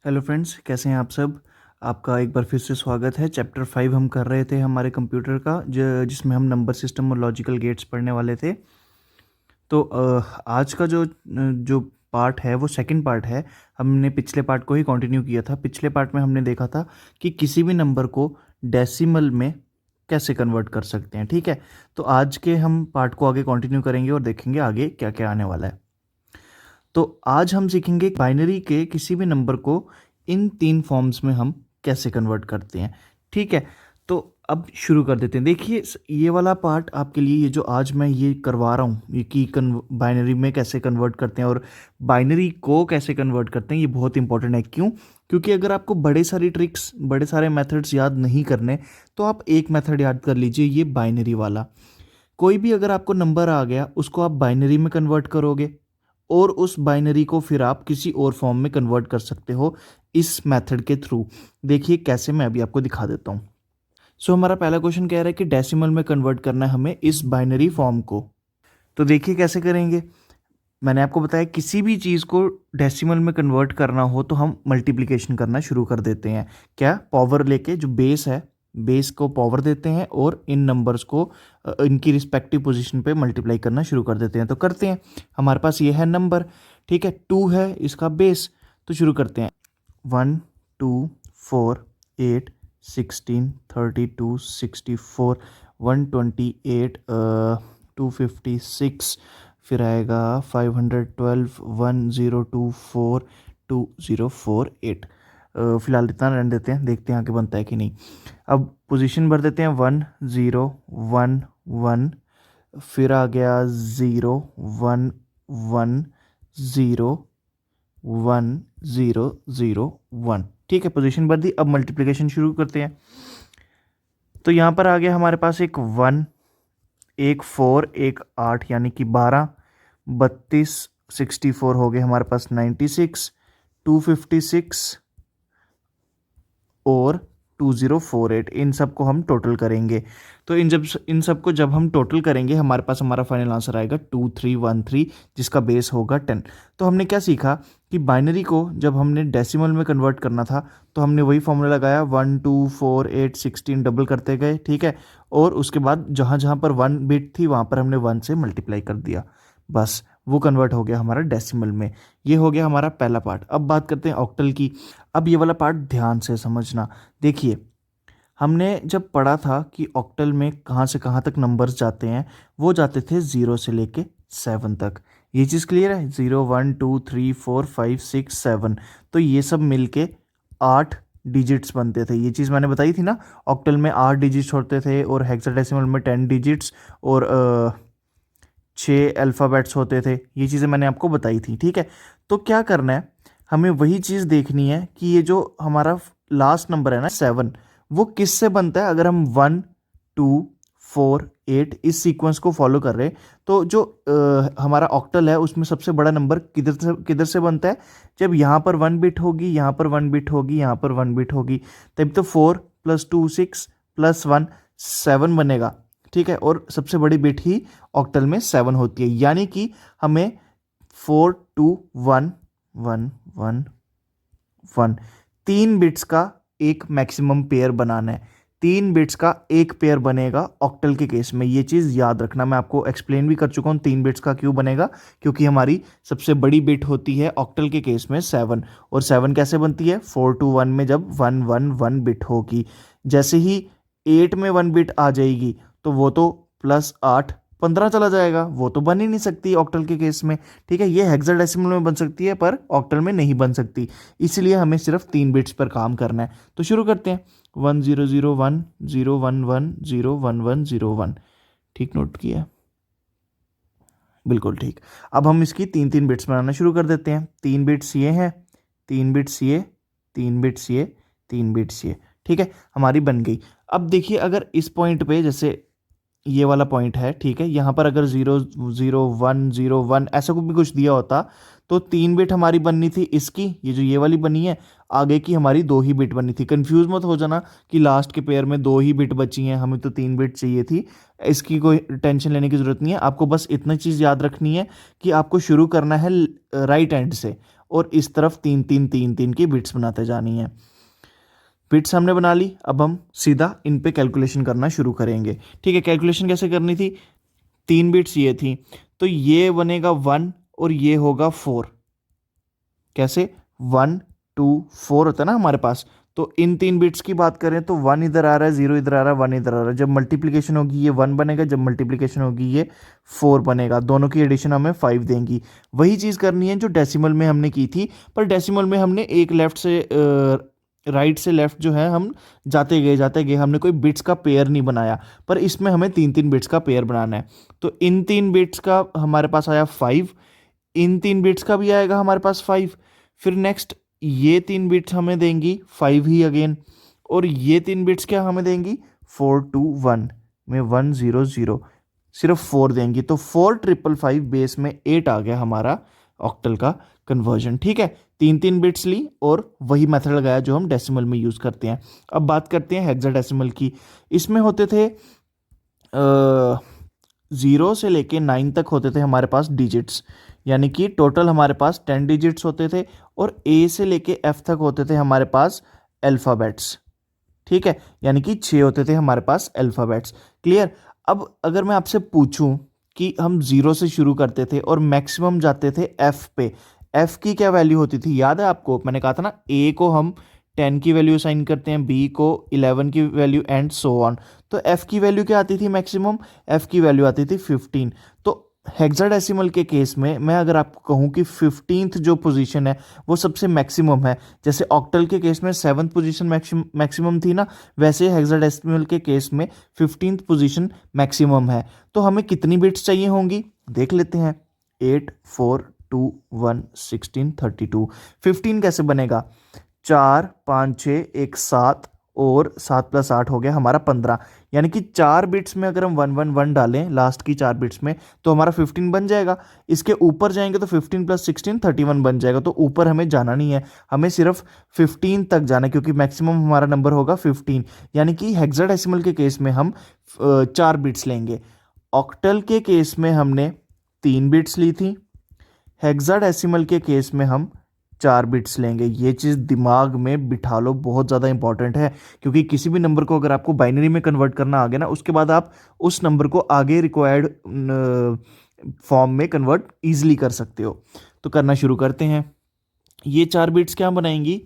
Hello friends, कैसे हैं आप सब। आपका एक बार फिर से स्वागत है। चैप्टर 5 हम कर रहे थे हमारे कंप्यूटर का, जिसमें हम नंबर सिस्टम और लॉजिकल गेट्स पढ़ने वाले थे। तो आज का जो पार्ट है वो सेकंड पार्ट है। हमने पिछले पार्ट को ही कंटिन्यू किया था। पिछले पार्ट में हमने देखा था कि किसी भी नंबर को डेसिमल में कैसे कन्वर्ट कर सकते हैं। ठीक है, तो आज के हम पार्ट को आगे कंटिन्यू करेंगे और देखेंगे आगे क्या क्या आने वाला है। तो आज हम सीखेंगे बाइनरी के किसी भी नंबर को इन 3 फॉर्म्स में हम कैसे कन्वर्ट करते हैं। ठीक है, तो अब शुरू कर देते हैं। देखिए, ये वाला पार्ट आपके लिए, ये जो आज मैं ये करवा रहा हूँ, ये कि बाइनरी में कैसे कन्वर्ट करते हैं और बाइनरी को कैसे कन्वर्ट करते हैं, ये बहुत इंपॉर्टेंट है। क्यों? क्योंकि अगर आपको बड़े सारी ट्रिक्स, बड़े सारे मेथड्स याद नहीं करने, तो आप एक मेथड याद कर लीजिए, ये बाइनरी वाला। कोई भी अगर आपको नंबर आ गया, उसको आप बाइनरी में कन्वर्ट करोगे और उस बाइनरी को फिर आप किसी और फॉर्म में कन्वर्ट कर सकते हो इस मेथड के थ्रू। देखिए कैसे, मैं अभी आपको दिखा देता हूँ। सो हमारा पहला क्वेश्चन कह रहा है कि डेसिमल में कन्वर्ट करना है हमें इस बाइनरी फॉर्म को। तो देखिए कैसे करेंगे। मैंने आपको बताया किसी भी चीज़ को डेसिमल में कन्वर्ट करना हो तो हम मल्टीप्लिकेशन करना शुरू कर देते हैं। क्या? पावर लेके, जो बेस है, बेस को पावर देते हैं और इन नंबर्स को इनकी रिस्पेक्टिव पोजीशन पे मल्टीप्लाई करना शुरू कर देते हैं। तो करते हैं। हमारे पास ये है नंबर, ठीक है, 2 है इसका बेस। तो शुरू करते हैं। 1 2 4 8 16 32 64 128 256, फिर आएगा 512 1024 2048। फिलहाल इतना रहने देते हैं, देखते हैं आगे बनता है कि नहीं। अब पोजीशन भर देते हैं 1 0 1 1, फिर आ गया 0 1 1 0 1 0 0 1। ठीक है, पोजीशन भर दी। अब मल्टीप्लिकेशन शुरू करते हैं। तो यहाँ पर आ गया हमारे पास एक 1, एक 4, एक 8, यानी कि 12, 32, 64 हो गए हमारे पास 96, 256 और 2048। इन सब को हम टोटल करेंगे। तो इन सब को जब हम टोटल करेंगे, हमारे पास हमारा फाइनल आंसर आएगा 2313, जिसका बेस होगा 10। तो हमने क्या सीखा कि बाइनरी को जब हमने डेसिमल में कन्वर्ट करना था तो हमने वही फॉर्मूला लगाया, 1 2 4 8 16 डबल करते गए। ठीक है, और उसके बाद जहाँ जहाँ पर 1 बिट थी वहाँ पर हमने 1 से मल्टीप्लाई कर दिया, बस वो कन्वर्ट हो गया हमारा डेसिमल में। ये हो गया हमारा पहला पार्ट। अब बात करते हैं ऑक्टल की। अब ये वाला पार्ट ध्यान से समझना। देखिए, हमने जब पढ़ा था कि ऑक्टल में कहाँ से कहाँ तक नंबर्स जाते हैं, वो जाते थे 0 से लेके 7 तक। ये चीज़ क्लियर है? 0 1 2 3 4 5 6 7, तो ये सब मिलके 8 डिजिट्स बनते थे। ये चीज़ मैंने बताई थी ना, ऑक्टल में 8 डिजिट्स होते थे और हेक्साडेसिमल में 10 डिजिट्स और 6 अल्फ़ाबेट्स होते थे। ये चीज़ें मैंने आपको बताई थी। ठीक है, तो क्या करना है, हमें वही चीज़ देखनी है कि ये जो हमारा लास्ट नंबर है ना 7, वो किससे बनता है। अगर हम 1 2 4 8 इस सीक्वेंस को फॉलो कर रहे हैं, तो जो हमारा ऑक्टल है उसमें सबसे बड़ा नंबर किधर से बनता है। जब यहाँ पर 1 बिट होगी, यहाँ पर 1 बिट होगी, यहाँ पर 1 बिट होगी, तब तो 4 + 2 6 + 1 7 बनेगा। ठीक है, और सबसे बड़ी बिट ही ऑक्टल में 7 होती है, यानी कि हमें 4 2 1 1 1 1 3 बिट्स का एक मैक्सिमम पेयर बनाना है। 3 बिट्स का एक पेयर बनेगा ऑक्टल के केस में। ये चीज़ याद रखना, मैं आपको एक्सप्लेन भी कर चुका हूँ 3 बिट्स का क्यों बनेगा, क्योंकि हमारी सबसे बड़ी बिट होती है ऑक्टल के केस में 7। और 7 कैसे बनती है? 4 2 1 में जब 1 1 1 बिट होगी। जैसे ही 8 में 1 बिट आ जाएगी तो वो तो +8 15 चला जाएगा, वो तो बन ही नहीं सकती ऑक्टल के केस में। ठीक है, ये हेक्साडेसिमल में बन सकती है पर ऑक्टल में नहीं बन सकती, इसलिए हमें सिर्फ 3 बिट्स पर काम करना है। तो शुरू करते हैं। 1 0 0 1 0 1 1 0 1 1 0 1। ठीक नोट किया? बिल्कुल ठीक। अब हम इसकी 3 बिट्स बनाना शुरू कर देते हैं। 3 बिट्स ये हैं, 3 बिट्स ये, 3 बिट्स ये, 3 बिट्स ये। ठीक है, हमारी बन गई। अब देखिए, अगर इस पॉइंट पे, जैसे ये वाला पॉइंट है, ठीक है, यहाँ पर अगर 0 0 1 0 1 ऐसा भी कुछ दिया होता तो 3 बिट हमारी बननी थी इसकी, ये जो ये वाली बनी है। आगे की हमारी 2 ही बिट बननी थी। कंफ्यूज मत हो जाना कि लास्ट के पेयर में 2 ही बिट बची हैं, हमें तो 3 बिट चाहिए थी। इसकी कोई टेंशन लेने की ज़रूरत नहीं है। आपको बस इतना चीज़ याद रखनी है कि आपको शुरू करना है राइट एंड से और इस तरफ 3 3 3 3 की बिट्स बनाते जानी है। बिट्स हमने बना ली, अब हम सीधा इन पे कैलकुलेशन करना शुरू करेंगे। ठीक है, कैलकुलेशन कैसे करनी थी, 3 बिट्स ये थी, तो ये बनेगा 1 और ये होगा 4। कैसे, 1 2 4 होता है ना हमारे पास। तो इन 3 बिट्स की बात करें तो 1 इधर आ रहा है, 0 इधर आ रहा है, 1 इधर आ रहा है। जब मल्टीप्लिकेशन होगी ये 1 बनेगा, जब मल्टीप्लिकेशन होगी ये 4 बनेगा। दोनों की एडिशन हमें 5 देंगी। वही चीज़ करनी है जो डेसिमल में हमने की थी, पर डेसिमल में हमने एक लेफ्ट से राइट से लेफ्ट जो है हम जाते गए हमने कोई बिट्स का पेयर नहीं बनाया, पर इसमें हमें 3 3 बिट्स का पेयर बनाना है। तो इन 3 बिट्स का हमारे पास आया 5, इन 3 बिट्स का भी आएगा हमारे पास 5। फिर नेक्स्ट ये 3 बिट्स हमें देंगी 5 ही अगेन, और ये 3 बिट्स क्या हमें देंगी 4 2 1 में 1 0 0, सिर्फ 4 देंगी। तो 4 5 5 बेस में 8 आ गया हमारा ऑक्टल का कन्वर्जन। ठीक है, 3 3 बिट्स ली और वही मेथड लगाया जो हम डेसिमल में यूज़ करते हैं। अब बात करते हैं हेक्साडेसिमल की। इसमें होते थे 0 से लेके 9 तक होते थे हमारे पास डिजिट्स, यानी कि टोटल हमारे पास 10 डिजिट्स होते थे, और ए से लेके एफ तक होते थे हमारे पास अल्फ़ाबेट्स। ठीक है, यानी कि 6 होते थे हमारे पास अल्फ़ाबेट्स। क्लियर। अब अगर मैं आपसे पूछूं कि हम 0 से शुरू करते थे और मैक्सिमम जाते थे एफ पे, एफ की क्या वैल्यू होती थी, याद है आपको, मैंने कहा था ना, ए को हम 10 की वैल्यू असाइन करते हैं, बी को 11 की वैल्यू, एंड सो ऑन। तो एफ की वैल्यू क्या आती थी मैक्सिमम, एफ की वैल्यू आती थी 15। तो हेक्साडेसिमल के केस में मैं अगर आपको कहूं कि 15th जो पोजीशन है वो सबसे मैक्सिमम है, जैसे ऑक्टल के केस में 7th पोजीशन मैक्सिमम थी ना, वैसे हेक्साडेसिमल के केस में 15th पोजीशन मैक्सिमम है। तो हमें कितनी बिट्स चाहिए होंगी देख लेते हैं, 8 4 2 1 16 32। 15 कैसे बनेगा, 4 5 6 1 7 और 7 + 8 हो गया हमारा 15, यानी कि 4 बिट्स में अगर हम 1 1 1 डालें लास्ट की 4 बिट्स में तो हमारा 15 बन जाएगा। इसके ऊपर जाएंगे तो 15 + 16 31 बन जाएगा। तो ऊपर हमें जाना नहीं है, हमें सिर्फ 15 तक जाना है, क्योंकि मैक्सिमम हमारा नंबर होगा 15। यानी कि हेक्साडेसिमल के केस में हम 4 बिट्स लेंगे, ऑक्टल के केस में हमने 3 बिट्स ली थी, हेक्साडेसिमल के केस में हम 4 बिट्स लेंगे। ये चीज़ दिमाग में बिठा लो, बहुत ज़्यादा इंपॉर्टेंट है, क्योंकि किसी भी नंबर को अगर आपको बाइनरी में कन्वर्ट करना आ गया ना, उसके बाद आप उस नंबर को आगे रिक्वायर्ड फॉर्म में कन्वर्ट ईजिली कर सकते हो। तो करना शुरू करते हैं। ये 4 बिट्स क्या बनाएंगी,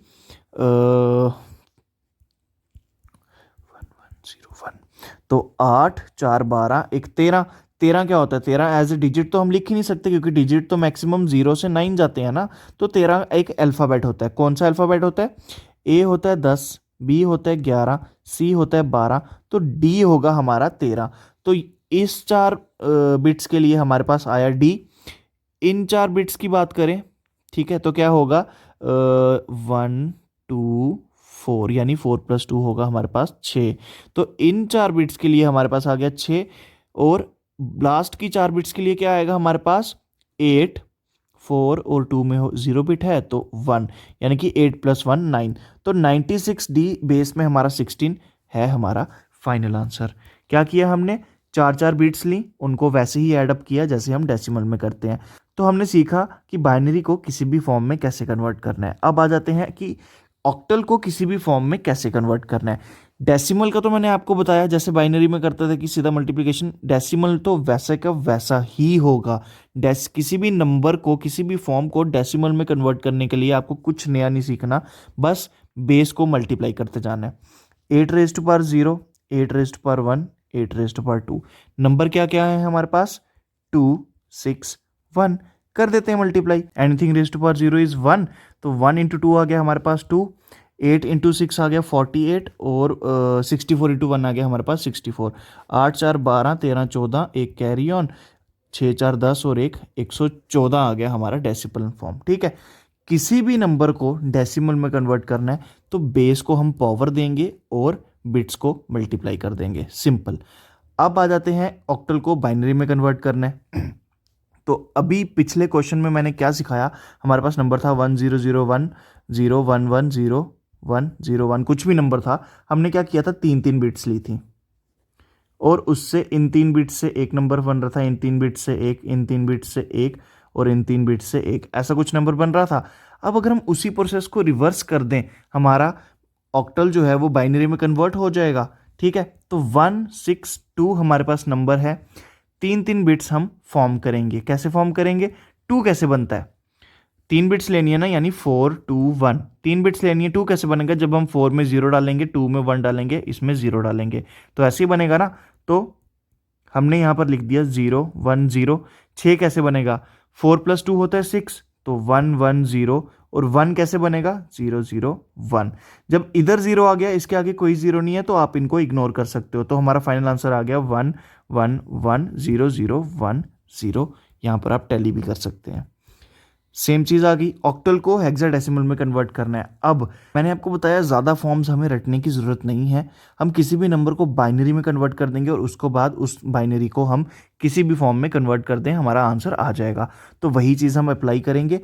1101, तो 8 4 12 1 13। 13 क्या होता है, 13 एज ए डिजिट तो हम लिख ही नहीं सकते, क्योंकि डिजिट तो मैक्सिमम 0 से 9 जाते हैं ना। तो 13 एक अल्फ़ाबेट होता है। कौन सा अल्फ़ाबेट होता है, ए होता है 10, बी होता है 11, सी होता है 12, तो डी होगा हमारा 13। तो इस 4 बिट्स के लिए हमारे पास आया डी। इन 4 बिट्स की बात करें, ठीक है, तो क्या होगा, 1 2 4, यानी 4 + 2 होगा हमारे पास 6। तो इन 4 बिट्स के लिए हमारे पास आ गया 6, और लास्ट की 4 बिट्स के लिए क्या आएगा हमारे पास, 8 4 और 2 में 0 बिट है तो 1, यानी कि 8 + 1 9। तो 96 डी बेस में हमारा 16 है हमारा फाइनल आंसर। क्या किया हमने, 4 4 बिट्स ली, उनको वैसे ही ऐड अप किया जैसे हम डेसिमल में करते हैं। तो हमने सीखा कि बाइनरी को किसी भी फॉर्म में कैसे कन्वर्ट करना है। अब आ जाते हैं कि ऑक्टल को किसी भी फॉर्म में कैसे कन्वर्ट करना है। डेसिमल का तो मैंने आपको बताया, जैसे बाइनरी में करते थे कि सीधा मल्टीप्लिकेशन, डेसिमल तो वैसे का वैसा ही होगा। किसी भी नंबर को, किसी भी फॉर्म को डेसिमल में कन्वर्ट करने के लिए आपको कुछ नया नहीं सीखना, बस बेस को मल्टीप्लाई करते जाना है। 8 ⁻0, 8 ⁻1, 8 ⁻2। नंबर क्या क्या है हमारे पास, 2 6 1। कर देते हैं multiply, anything raise to power 0 is 1, तो 1 × 2 आ गया हमारे पास 2, 8 × 6 आ गया 48, और 64 × 1 आ गया हमारे पास 64। 8 4 12 13 14, एक कैरी ऑन, 6 4 10 और 1 114 आ गया हमारा डेसिमल फॉर्म। ठीक है, किसी भी नंबर को डेसिमल में कन्वर्ट करना है तो बेस को हम पावर देंगे और बिट्स को मल्टीप्लाई कर देंगे, सिंपल। अब आ जाते हैं ऑक्टल को बाइनरी में कन्वर्ट करना है। तो अभी पिछले क्वेश्चन में मैंने क्या सिखाया, हमारे पास नंबर था 1 0 0 1 0 1 1 0 1 0 1, कुछ भी नंबर था, हमने क्या किया था, 3 3 बिट्स ली थी, और उससे इन 3 बिट्स से एक नंबर बन रहा था, इन 3 बिट्स से एक, इन 3 बिट्स से एक, और इन 3 बिट्स से एक, ऐसा कुछ नंबर बन रहा था। अब अगर हम उसी प्रोसेस को रिवर्स कर दें, हमारा ऑक्टल जो है वो बाइनरी में कन्वर्ट हो जाएगा। ठीक है, तो 162 हमारे पास नंबर है, तीन तीन बिट्स हम फॉर्म करेंगे। कैसे फॉर्म करेंगे, 2 कैसे बनता है, 3 बिट्स लेनी है ना, यानी 4 2 1, 3 बिट्स लेनी है। 2 कैसे बनेगा, जब हम 4 में 0 डालेंगे, 2 में 1 डालेंगे, इसमें 0 डालेंगे, तो ऐसे ही बनेगा ना। तो हमने यहाँ पर लिख दिया 0 1 0। 6 कैसे बनेगा, 4 + 2 होता है 6, तो 1 1 0, और 1 कैसे बनेगा, 0 0 1। जब इधर 0 आ गया, इसके आगे कोई 0 नहीं है, तो आप इनको इग्नोर कर सकते हो। तो हमारा फाइनल आंसर आ गया 1 1 1 0 0 1 0। यहाँ पर आप टैली भी कर सकते हैं। सेम चीज़ आ गई, ऑक्टल को हेक्साडेसिमल में कन्वर्ट करना है। अब मैंने आपको बताया ज़्यादा फॉर्म्स हमें रटने की ज़रूरत नहीं है, हम किसी भी नंबर को बाइनरी में कन्वर्ट कर देंगे और उसको बाद उस बाइनरी को हम किसी भी फॉर्म में कन्वर्ट कर दें, हमारा आंसर आ जाएगा। तो वही चीज़ हम अप्लाई करेंगे।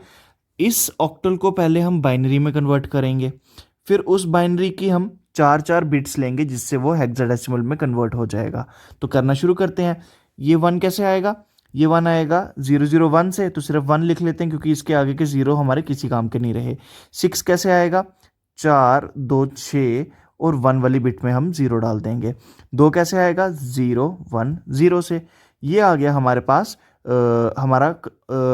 इस ऑक्टल को पहले हम बाइनरी में कन्वर्ट करेंगे, फिर उस बाइनरी की हम 4 बिट्स लेंगे, जिससे वो हेक्साडेसिमल में कन्वर्ट हो जाएगा। तो करना शुरू करते हैं। ये 1 कैसे आएगा, ये 1 आएगा 0 0 1 से, तो सिर्फ 1 लिख लेते हैं क्योंकि इसके आगे के 0 हमारे किसी काम के नहीं रहे। 6 कैसे आएगा, 4 2 6, और 1 वाली बिट में हम 0 डाल देंगे। 2 कैसे आएगा, 0 1 0 से। ये आ गया हमारे पास, हमारा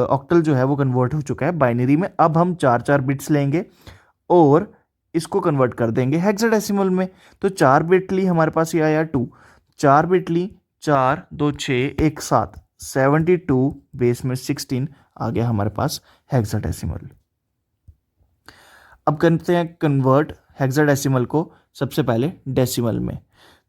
ऑक्टल जो है वो कन्वर्ट हो चुका है बाइनरी में। अब हम 4 बिट्स लेंगे और इसको कन्वर्ट कर देंगे हेक्साडेसिमल में। तो 4 बिट ली, हमारे पास ये आया 2, 4 बिट ली, 4 2 6 1 7, 72 बेस में 16 आ गया हमारे पास हेक्साडेसिमल। अब करते हैं कन्वर्ट हेक्साडेसिमल को सबसे पहले डेसिमल में।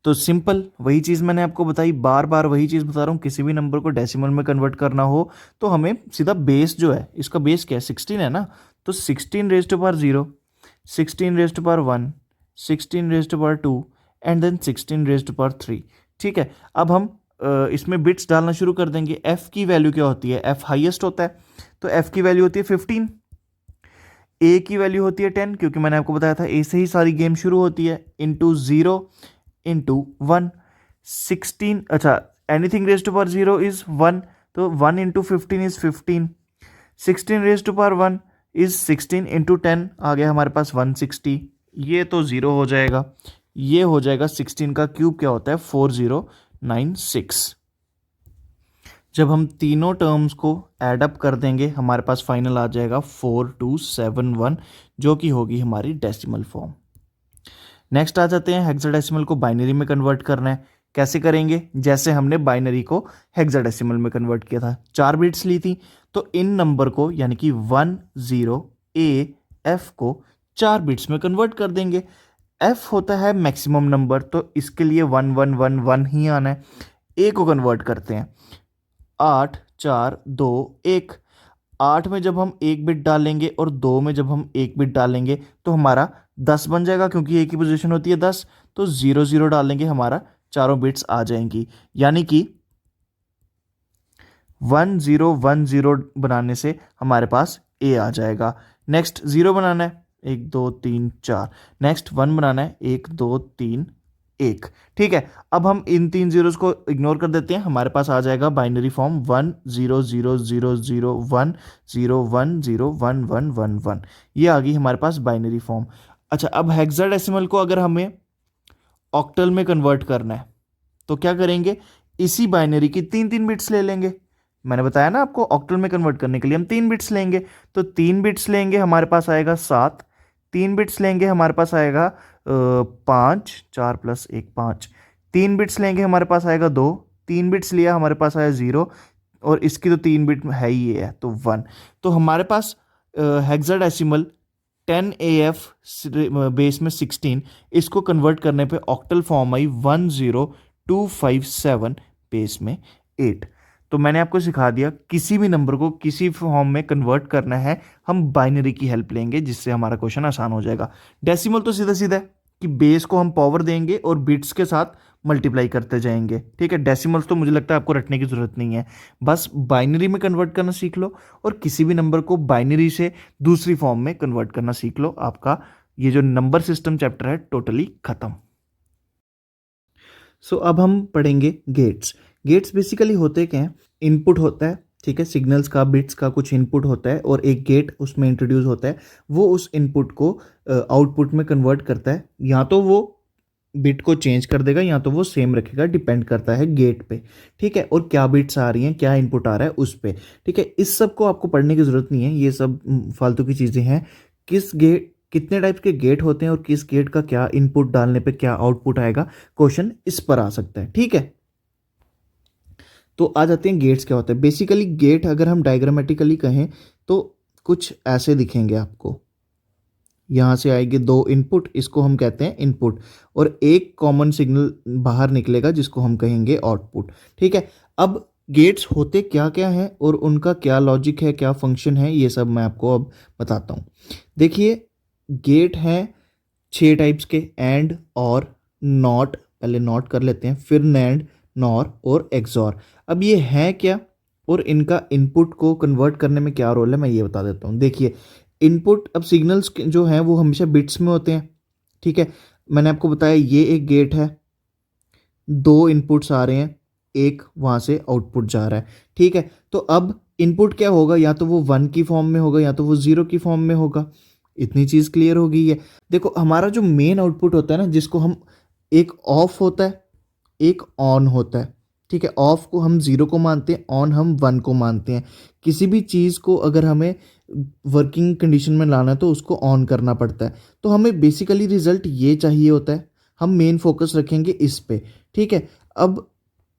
तो सिंपल वही चीज़ मैंने आपको बताई, बार बार वही चीज़ बता रहा हूँ। किसी भी नंबर को डेसिमल में कन्वर्ट करना हो तो हमें सीधा बेस जो है, इसका बेस क्या है, 16 है ना, तो 16 raise to power 0, 16 raise to power 1, 16 raise to power 2, and then 16 raise to power 3। ठीक है, अब हम इसमें बिट्स डालना शुरू कर देंगे। f की वैल्यू क्या होती है, f हाईएस्ट होता है, तो f की वैल्यू होती है 15, a की वैल्यू होती है 10, क्योंकि मैंने आपको बताया था a से ही सारी गेम शुरू होती है, इंटू 0 इंटू 1, 16, अच्छा anything raise to power 0 is 1, तो 1 into 15 is 15, 16 raise to power 1 is 16 into 10 आ गया हमारे पास 160। ये तो 0 हो जाएगा, ये हो जाएगा 16 का क्यूब क्या होता है 4096। जब हम तीनों टर्म्स को ऐड अप कर देंगे, हमारे पास फाइनल आ जाएगा 4271, जो कि होगी हमारी डेसिमल फॉर्म। नेक्स्ट आ जाते हैं, हेक्साडेसिमल को बाइनरी में कन्वर्ट करना है। कैसे करेंगे, जैसे हमने बाइनरी को हेक्साडेसिमल में कन्वर्ट किया था, 4 बिट्स ली थी, तो इन नंबर को यानी कि 1 0 A F को 4 बिट्स में कन्वर्ट कर देंगे। F होता है मैक्सिमम नंबर, तो इसके लिए 1 1 1 1 ही आना है। A को कन्वर्ट करते हैं, 8 4 2 1। 8 में जब हम 1 बिट डालेंगे और 2 में जब हम 1 बिट डालेंगे तो हमारा 10 बन जाएगा, क्योंकि A की पोजीशन होती है 10, तो 0 0 डालेंगे, हमारा चारों बिट्स आ जाएंगी, यानी कि 1 0 1 0 बनाने से हमारे पास A आ जाएगा। नेक्स्ट 0 बनाना है, 1 2 3 4, नेक्स्ट 1 बनाना है, 1 2 3 1। ठीक है, अब हम इन 3 जीरोस को इग्नोर कर देते हैं, हमारे पास आ जाएगा बाइनरी फॉर्म 1 0 0 0 0 1 0 1 0 1 1 1 1। ये आ गई हमारे पास बाइनरी फॉर्म। अच्छा, अब हेक्साडेसिमल को अगर हमें ऑक्टल में कन्वर्ट करना है तो क्या करेंगे, इसी बाइनरी की 3 बिट्स ले लेंगे। मैंने बताया ना आपको, ऑक्टल में कन्वर्ट करने के लिए हम 3 बिट्स लेंगे, तो 3 बिट्स लेंगे, हमारे पास आएगा 7, 3 बिट्स लेंगे, हमारे पास आएगा 5, 4 + 1 5, 3 बिट्स लेंगे, हमारे पास आएगा 2, 3 बिट्स लिया, हमारे पास आया 0, और इसकी तो 3 बिट है ही है, तो 1। तो हमारे पास हेक्साडेसिमल 10 AF बेस में 16, इसको कन्वर्ट करने पे ऑक्टल फॉर्म आई 10257 बेस में 8। तो मैंने आपको सिखा दिया, किसी भी नंबर को किसी फॉर्म में कन्वर्ट करना है, हम बाइनरी की हेल्प लेंगे, जिससे हमारा क्वेश्चन आसान हो जाएगा। डेसिमल तो सीधा सीधा है कि बेस को हम पावर देंगे और बिट्स के साथ मल्टीप्लाई करते जाएंगे। ठीक है, डेसिमल्स तो मुझे लगता है आपको रटने की ज़रूरत नहीं है, बस बाइनरी में कन्वर्ट करना सीख लो और किसी भी नंबर को बाइनरी से दूसरी फॉर्म में कन्वर्ट करना सीख लो। आपका ये जो नंबर सिस्टम चैप्टर है टोटली खत्म। सो अब हम पढ़ेंगे गेट्स। गेट्स बेसिकली होते क्या हैं, इनपुट होता है, ठीक है, सिग्नल्स का बिट्स का कुछ इनपुट होता है और एक गेट उसमें इंट्रोड्यूस होता है, वो उस इनपुट को आउटपुट में कन्वर्ट करता है। या तो वो बिट को चेंज कर देगा या तो वो सेम रखेगा, डिपेंड करता है गेट पे। ठीक है, और क्या बिट्स आ रही हैं, क्या इनपुट आ रहा है उस पे। ठीक है, इस सब को आपको पढ़ने की ज़रूरत नहीं है, ये सब फालतू की चीज़ें हैं। किस गेट, कितने टाइप के गेट होते हैं और किस गेट का क्या इनपुट डालने पे क्या आउटपुट आएगा, क्वेश्चन इस पर आ सकता है। ठीक है, तो आ जाते हैं गेट्स क्या होते हैं। बेसिकली गेट अगर हम डायग्रामेटिकली कहें तो कुछ ऐसे दिखेंगे आपको। यहाँ से आएंगे दो इनपुट, इसको हम कहते हैं इनपुट, और एक कॉमन सिग्नल बाहर निकलेगा जिसको हम कहेंगे आउटपुट। ठीक है, अब गेट्स होते क्या क्या हैं और उनका क्या लॉजिक है, क्या फंक्शन है, ये सब मैं आपको अब बताता हूँ। देखिए, गेट हैं 6 टाइप्स के, एंड, और, नॉट, पहले नॉट कर लेते हैं, फिर नैंड, नॉर और एक्सॉर। अब ये है क्या और इनका इनपुट को कन्वर्ट करने में क्या रोल है, मैं ये बता देता हूँ। देखिए, इनपुट, अब सिग्नल्स जो हैं वो हमेशा बिट्स में होते हैं। ठीक है, मैंने आपको बताया ये एक गेट है, दो इनपुट्स आ रहे हैं, एक वहाँ से आउटपुट जा रहा है। ठीक है, तो अब इनपुट क्या होगा, या तो वो 1 की फॉर्म में होगा या तो वो 0 की फॉर्म में होगा। इतनी चीज़ क्लियर हो गई है। देखो, हमारा जो मेन आउटपुट होता है ना, जिसको हम, एक ऑफ होता है, एक ऑन होता है। ठीक है, ऑफ को हम 0 को मानते हैं, ऑन हम 1 को मानते हैं। किसी भी चीज़ को अगर हमें वर्किंग कंडीशन में लाना है तो उसको ऑन करना पड़ता है। तो हमें बेसिकली रिजल्ट ये चाहिए होता है, हम मेन फोकस रखेंगे इस पे। ठीक है, अब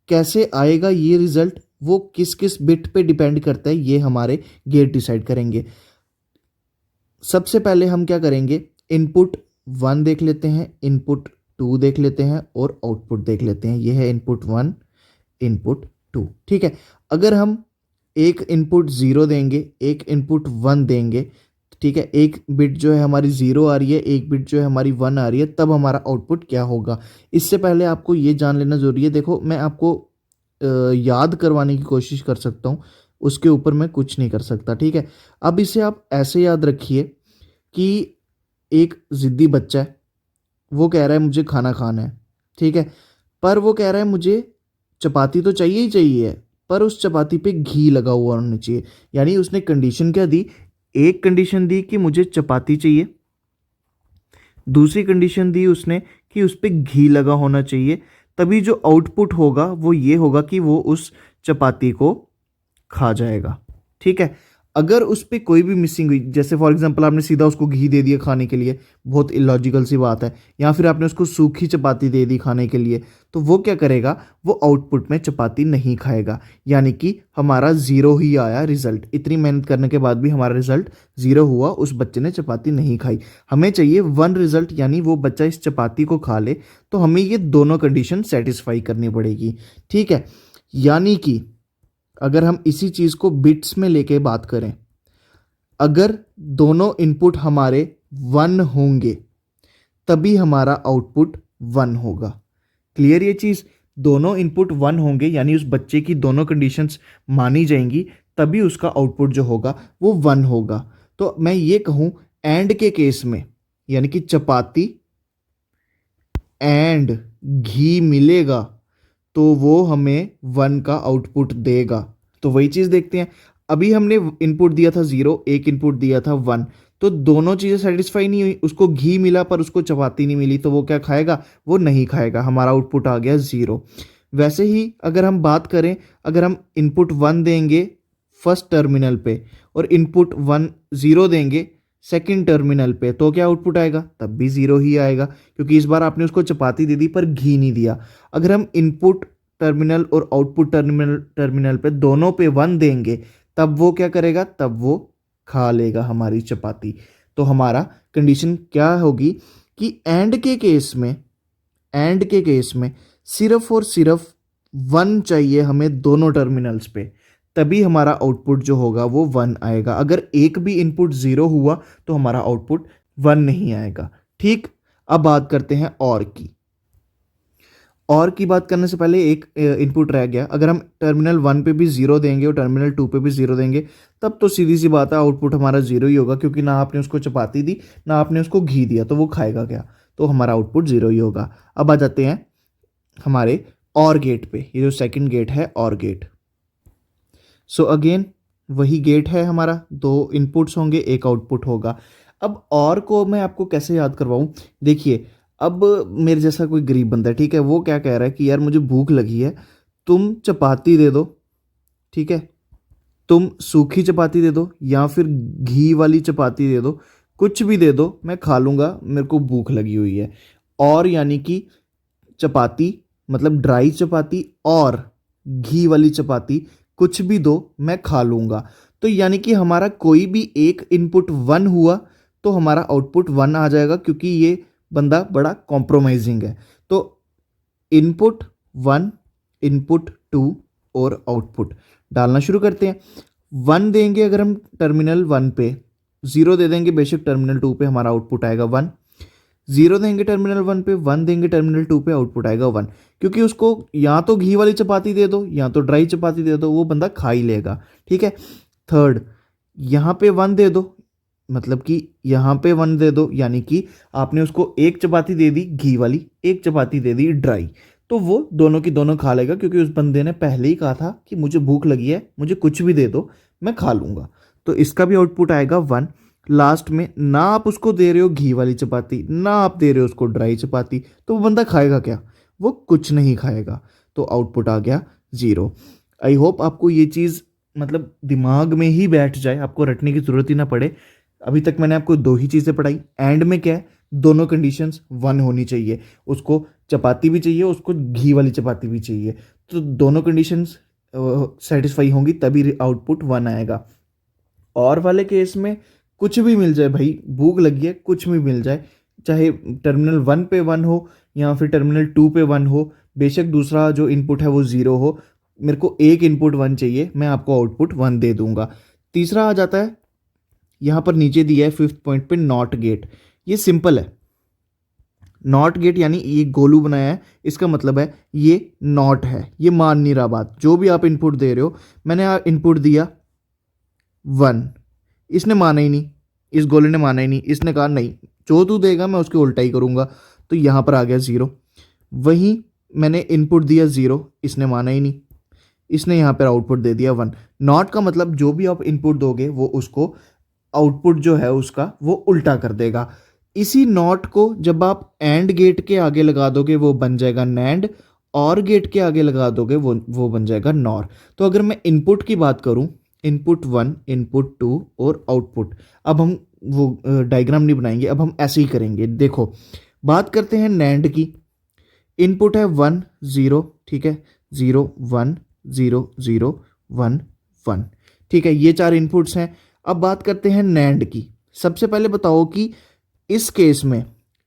कैसे आएगा ये रिजल्ट, वो किस किस बिट पे डिपेंड करता है, ये हमारे गेट डिसाइड करेंगे। सबसे पहले हम क्या करेंगे, इनपुट 1 देख लेते हैं, इनपुट 2 देख लेते हैं और आउटपुट देख लेते हैं। ये है इनपुट 1, इनपुट 2। ठीक है, अगर हम एक इनपुट 0 देंगे, एक इनपुट 1 देंगे, ठीक है, एक बिट जो है हमारी 0 आ रही है, एक बिट जो है हमारी 1 आ रही है, तब हमारा आउटपुट क्या होगा। इससे पहले आपको ये जान लेना ज़रूरी है। देखो, मैं आपको याद करवाने की कोशिश कर सकता हूँ, उसके ऊपर मैं कुछ नहीं कर सकता। ठीक है, अब इसे आप ऐसे याद रखिए कि एक ज़िद्दी बच्चा है, वो कह रहा है मुझे खाना खाना है। ठीक है, पर वो कह रहा है मुझे चपाती तो चाहिए ही चाहिए, पर उस चपाती पे घी लगा हुआ होना चाहिए। यानी उसने कंडीशन क्या दी, एक कंडीशन दी कि मुझे चपाती चाहिए, दूसरी कंडीशन दी उसने कि उस पर घी लगा होना चाहिए। तभी जो आउटपुट होगा वो ये होगा कि वो उस चपाती को खा जाएगा। ठीक है, अगर उस पर कोई भी मिसिंग हुई, जैसे फॉर एग्जांपल आपने सीधा उसको घी दे दिया खाने के लिए, बहुत इलॉजिकल सी बात है, या फिर आपने उसको सूखी चपाती दे दी खाने के लिए, तो वो क्या करेगा, वो आउटपुट में चपाती नहीं खाएगा। यानी कि हमारा 0 ही आया रिजल्ट। इतनी मेहनत करने के बाद भी हमारा रिजल्ट 0 हुआ, उस बच्चे ने चपाती नहीं खाई। हमें चाहिए 1 रिजल्ट, यानी वो बच्चा इस चपाती को खा ले। तो हमें ये दोनों कंडीशन सेटिस्फाई करनी पड़ेगी। ठीक है, यानी कि अगर हम इसी चीज़ को बिट्स में लेके बात करें, अगर दोनों इनपुट हमारे 1 होंगे तभी हमारा आउटपुट 1 होगा। क्लियर ये चीज़, दोनों इनपुट 1 होंगे यानी उस बच्चे की दोनों कंडीशंस मानी जाएंगी, तभी उसका आउटपुट जो होगा वो 1 होगा। तो मैं ये कहूँ, एंड के केस में, यानी कि चपाती एंड घी मिलेगा तो वो हमें 1 का आउटपुट देगा। तो वही चीज़ देखते हैं, अभी हमने इनपुट दिया था 0, एक इनपुट दिया था 1, तो दोनों चीज़ें सेटिस्फाई नहीं हुई। उसको घी मिला पर उसको चपाती नहीं मिली, तो वो क्या खाएगा, वो नहीं खाएगा, हमारा आउटपुट आ गया 0। वैसे ही अगर हम बात करें, अगर हम इनपुट 1 देंगे फर्स्ट टर्मिनल पे और इनपुट 0 देंगे सेकंड टर्मिनल पे, तो क्या आउटपुट आएगा, तब भी 0 ही आएगा, क्योंकि इस बार आपने उसको चपाती दे दी पर घी नहीं दिया। अगर हम इनपुट टर्मिनल और आउटपुट टर्मिनल पे दोनों पे 1 देंगे, तब वो क्या करेगा, तब वो खा लेगा हमारी चपाती। तो हमारा कंडीशन क्या होगी कि एंड के केस में सिर्फ और सिर्फ 1 चाहिए हमें दोनों टर्मिनल्स पे, तभी हमारा आउटपुट जो होगा वो 1 आएगा। अगर एक भी इनपुट 0 हुआ तो हमारा आउटपुट 1 नहीं आएगा। ठीक, अब बात करते हैं और की बात करने से पहले एक इनपुट रह गया। अगर हम टर्मिनल 1 पे भी 0 देंगे और टर्मिनल 2 पे भी 0 देंगे, तब तो सीधी सी बात है, आउटपुट हमारा 0 ही होगा, क्योंकि ना आपने उसको चपाती दी ना आपने उसको घी दिया, तो वो खाएगा क्या, तो हमारा आउटपुट 0 ही होगा। अब आ जाते हैं हमारे और गेट पे, ये जो सेकंड गेट है और गेट। सो अगेन वही गेट है हमारा, दो इनपुट्स होंगे एक आउटपुट होगा। अब और को मैं आपको कैसे याद करवाऊं, देखिए अब मेरे जैसा कोई गरीब बंदा है, ठीक है, वो क्या कह रहा है कि यार मुझे भूख लगी है, तुम चपाती दे दो, ठीक है, तुम सूखी चपाती दे दो या फिर घी वाली चपाती दे दो, कुछ भी दे दो मैं खा लूँगा, मेरे को भूख लगी हुई है। और यानी कि चपाती मतलब ड्राई चपाती और घी वाली चपाती, कुछ भी दो मैं खा लूँगा। तो यानी कि हमारा कोई भी एक इनपुट वन हुआ तो हमारा आउटपुट वन आ जाएगा, क्योंकि ये बंदा बड़ा कॉम्प्रोमाइजिंग है। तो इनपुट वन, इनपुट टू और आउटपुट डालना शुरू करते हैं। वन देंगे अगर हम टर्मिनल वन पे, ज़ीरो दे देंगे बेशक टर्मिनल टू पे, हमारा आउटपुट आएगा वन। ज़ीरो देंगे टर्मिनल वन पे, वन देंगे टर्मिनल टू पे, आउटपुट आएगा वन। क्योंकि उसको या तो घी वाली चपाती दे दो या तो ड्राई चपाती दे दो, वो बंदा खा ही लेगा, ठीक है। थर्ड, यहाँ पे वन दे दो, मतलब कि यहाँ पे वन दे दो, यानी कि आपने उसको एक चपाती दे दी घी वाली, एक चपाती दे दी ड्राई, तो वो दोनों की दोनों खा लेगा, क्योंकि उस बंदे ने पहले ही कहा था कि मुझे भूख लगी है, मुझे कुछ भी दे दो मैं खा लूँगा। तो इसका भी आउटपुट आएगा वन। लास्ट में ना आप उसको दे रहे हो घी वाली चपाती, ना आप दे रहे हो उसको ड्राई चपाती, तो वो बंदा खाएगा क्या, वो कुछ नहीं खाएगा। तो आउटपुट आ गया ज़ीरो। आई होप आपको ये चीज़ मतलब दिमाग में ही बैठ जाए, आपको रटने की ज़रूरत ही ना पड़े। अभी तक मैंने आपको दो ही चीज़ें पढ़ाई, एंड में क्या है, दोनों कंडीशंस वन होनी चाहिए, उसको चपाती भी चाहिए, उसको घी वाली चपाती भी चाहिए, तो दोनों कंडीशंस सेटिस्फाई होंगी तभी आउटपुट वन आएगा। और वाले केस में कुछ भी मिल जाए भाई, भूख लगी है कुछ भी मिल जाए, चाहे टर्मिनल वन पे वन हो या फिर टर्मिनल टू पे वन हो, बेशक दूसरा जो इनपुट है वो ज़ीरो हो, मेरे को एक इनपुट वन चाहिए, मैं आपको आउटपुट वन दे दूंगा। तीसरा आ जाता है, यहाँ पर नीचे दिया है फिफ्थ पॉइंट पे, नॉट गेट। ये सिंपल है, नॉट गेट यानी ये गोलू बनाया है, इसका मतलब है ये नॉट है, ये मान नहीं रहा बात, जो भी आप इनपुट दे रहे हो। मैंने इनपुट दिया वन, इसने माना ही नहीं, इस गोले ने माना ही नहीं, इसने कहा नहीं जो तू देगा मैं उसके उल्टा ही करूँगा, तो यहाँ पर आ गया ज़ीरो। वहीं मैंने इनपुट दिया ज़ीरो, इसने माना ही नहीं, इसने यहाँ पर आउटपुट दे दिया वन। नॉट का मतलब जो भी आप इनपुट दोगे वो उसको आउटपुट जो है उसका वो उल्टा कर देगा। इसी नॉट को जब आप एंड गेट के आगे लगा दोगे वो बन जाएगा नैंड, और गेट के आगे लगा दोगे वो बन जाएगा नॉर। तो अगर मैं इनपुट की बात करूं, इनपुट वन, इनपुट टू और आउटपुट, अब हम वो डायग्राम नहीं बनाएंगे, अब हम ऐसे ही करेंगे। देखो बात करते हैं नैंड की, इनपुट है वन ज़ीरो, ठीक है, zero one zero zero one one, ठीक है, ये चार इनपुट्स हैं। अब बात करते हैं नैंड की। सबसे पहले बताओ कि इस केस में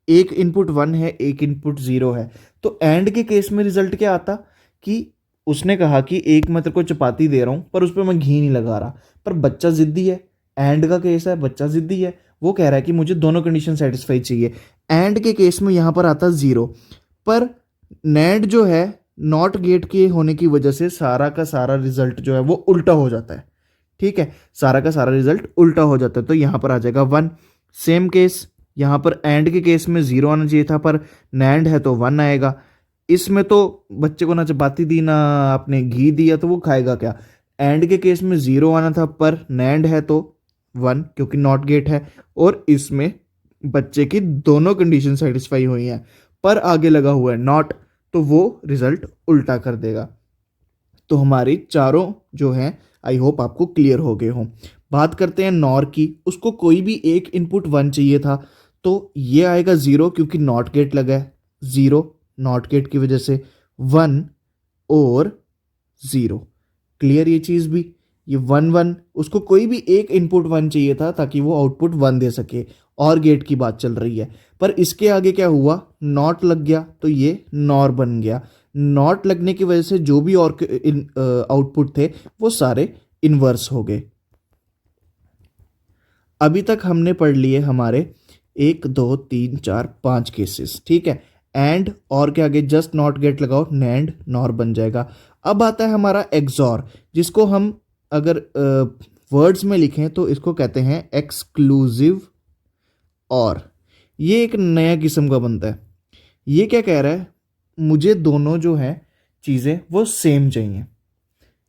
एक इनपुट वन है एक इनपुट ज़ीरो है, तो एंड के केस में रिजल्ट क्या आता कि उसने कहा कि एक मैं तेरे को चपाती दे रहा हूँ पर उस पर मैं घी नहीं लगा रहा, पर बच्चा ज़िद्दी है, एंड का केस है, बच्चा ज़िद्दी है, वो कह रहा है कि मुझे दोनों कंडीशन सेटिस्फाई चाहिए। एंड के केस में यहाँ पर आता ज़ीरो, पर नैंड जो है नॉट गेट के होने की वजह से सारा का सारा रिजल्ट जो है वो उल्टा हो जाता है, ठीक है, सारा का सारा रिजल्ट उल्टा हो जाता है, तो यहाँ पर आ जाएगा वन। सेम केस यहाँ पर एंड के केस में ज़ीरो आना चाहिए था, पर नैंड है तो वन आएगा। इसमें तो बच्चे को ना चपाती दी ना आपने घी दिया, तो वो खाएगा क्या। एंड के केस में ज़ीरो आना था पर नैंड है तो वन, क्योंकि नॉट गेट है, और इसमें बच्चे की दोनों कंडीशन सेटिस्फाई हुई हैं, पर आगे लगा हुआ है नॉट, तो वो रिजल्ट उल्टा कर देगा। तो हमारी चारों जो हैं आई होप आपको क्लियर हो गए हों। बात करते हैं नॉर की, उसको कोई भी एक इनपुट वन चाहिए था, तो ये आएगा ज़ीरो क्योंकि नॉट गेट लगा है, ज़ीरो नॉट गेट की वजह से, वन और ज़ीरो। क्लियर ये चीज़ भी, ये वन वन, उसको कोई भी एक इनपुट वन चाहिए था ताकि वो आउटपुट वन दे सके, और गेट की बात चल रही है, पर इसके आगे क्या हुआ, नॉट लग गया तो ये नॉर बन गया। नॉट लगने की वजह से जो भी और आउटपुट थे वो सारे इन्वर्स हो गए। अभी तक हमने पढ़ लिए हमारे एक दो तीन चार पांच केसेस, ठीक है, एंड और के आगे जस्ट नॉट गेट लगाओ, नैंड नॉर बन जाएगा। अब आता है हमारा एक्सॉर, जिसको हम अगर वर्ड्स में लिखें तो इसको कहते हैं एक्सक्लूसिव और। ये एक नया किस्म का बनता है। ये क्या कह रहा है, मुझे दोनों जो है चीज़ें वो सेम चाहिए,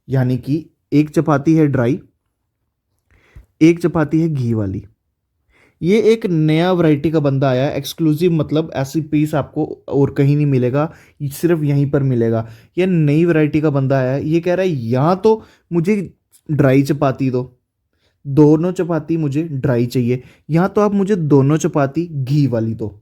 यानी कि एक चपाती है ड्राई, एक चपाती है घी वाली। ये एक नया वैरायटी का बंदा आया है, एक्सक्लूसिव, मतलब ऐसी पीस आपको और कहीं नहीं मिलेगा, सिर्फ यहीं पर मिलेगा। ये नई वैरायटी का बंदा आया है, ये कह रहा है या तो मुझे ड्राई चपाती दो, दोनों चपाती मुझे ड्राई चाहिए, या तो आप मुझे दोनों चपाती घी वाली दो।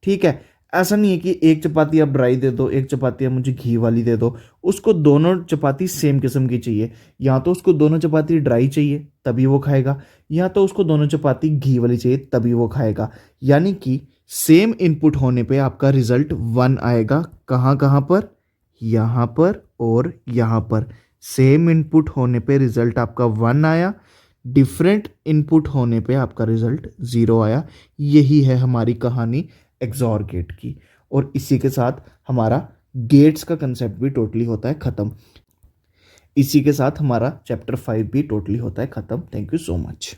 ठीक है, ऐसा नहीं है कि एक चपाती आप ड्राई दे दो, एक चपाती आप मुझे घी वाली दे दो। उसको दोनों चपाती सेम किस्म की चाहिए, या तो उसको दोनों चपाती ड्राई चाहिए तभी वो खाएगा, या तो उसको दोनों चपाती घी वाली चाहिए तभी वो खाएगा। यानी कि सेम इनपुट होने पे आपका रिजल्ट 1 आएगा। कहाँ कहाँ पर? यहाँ पर और यहाँ पर। सेम इनपुट होने पे रिजल्ट आपका 1 आया, डिफरेंट इनपुट होने पे आपका रिजल्ट 0 आया। यही है हमारी कहानी एक्सॉर गेट की, और इसी के साथ हमारा गेट्स का कंसेप्ट भी टोटली होता है ख़त्म। इसी के साथ हमारा चैप्टर 5 भी टोटली होता है ख़त्म। Thank you so much.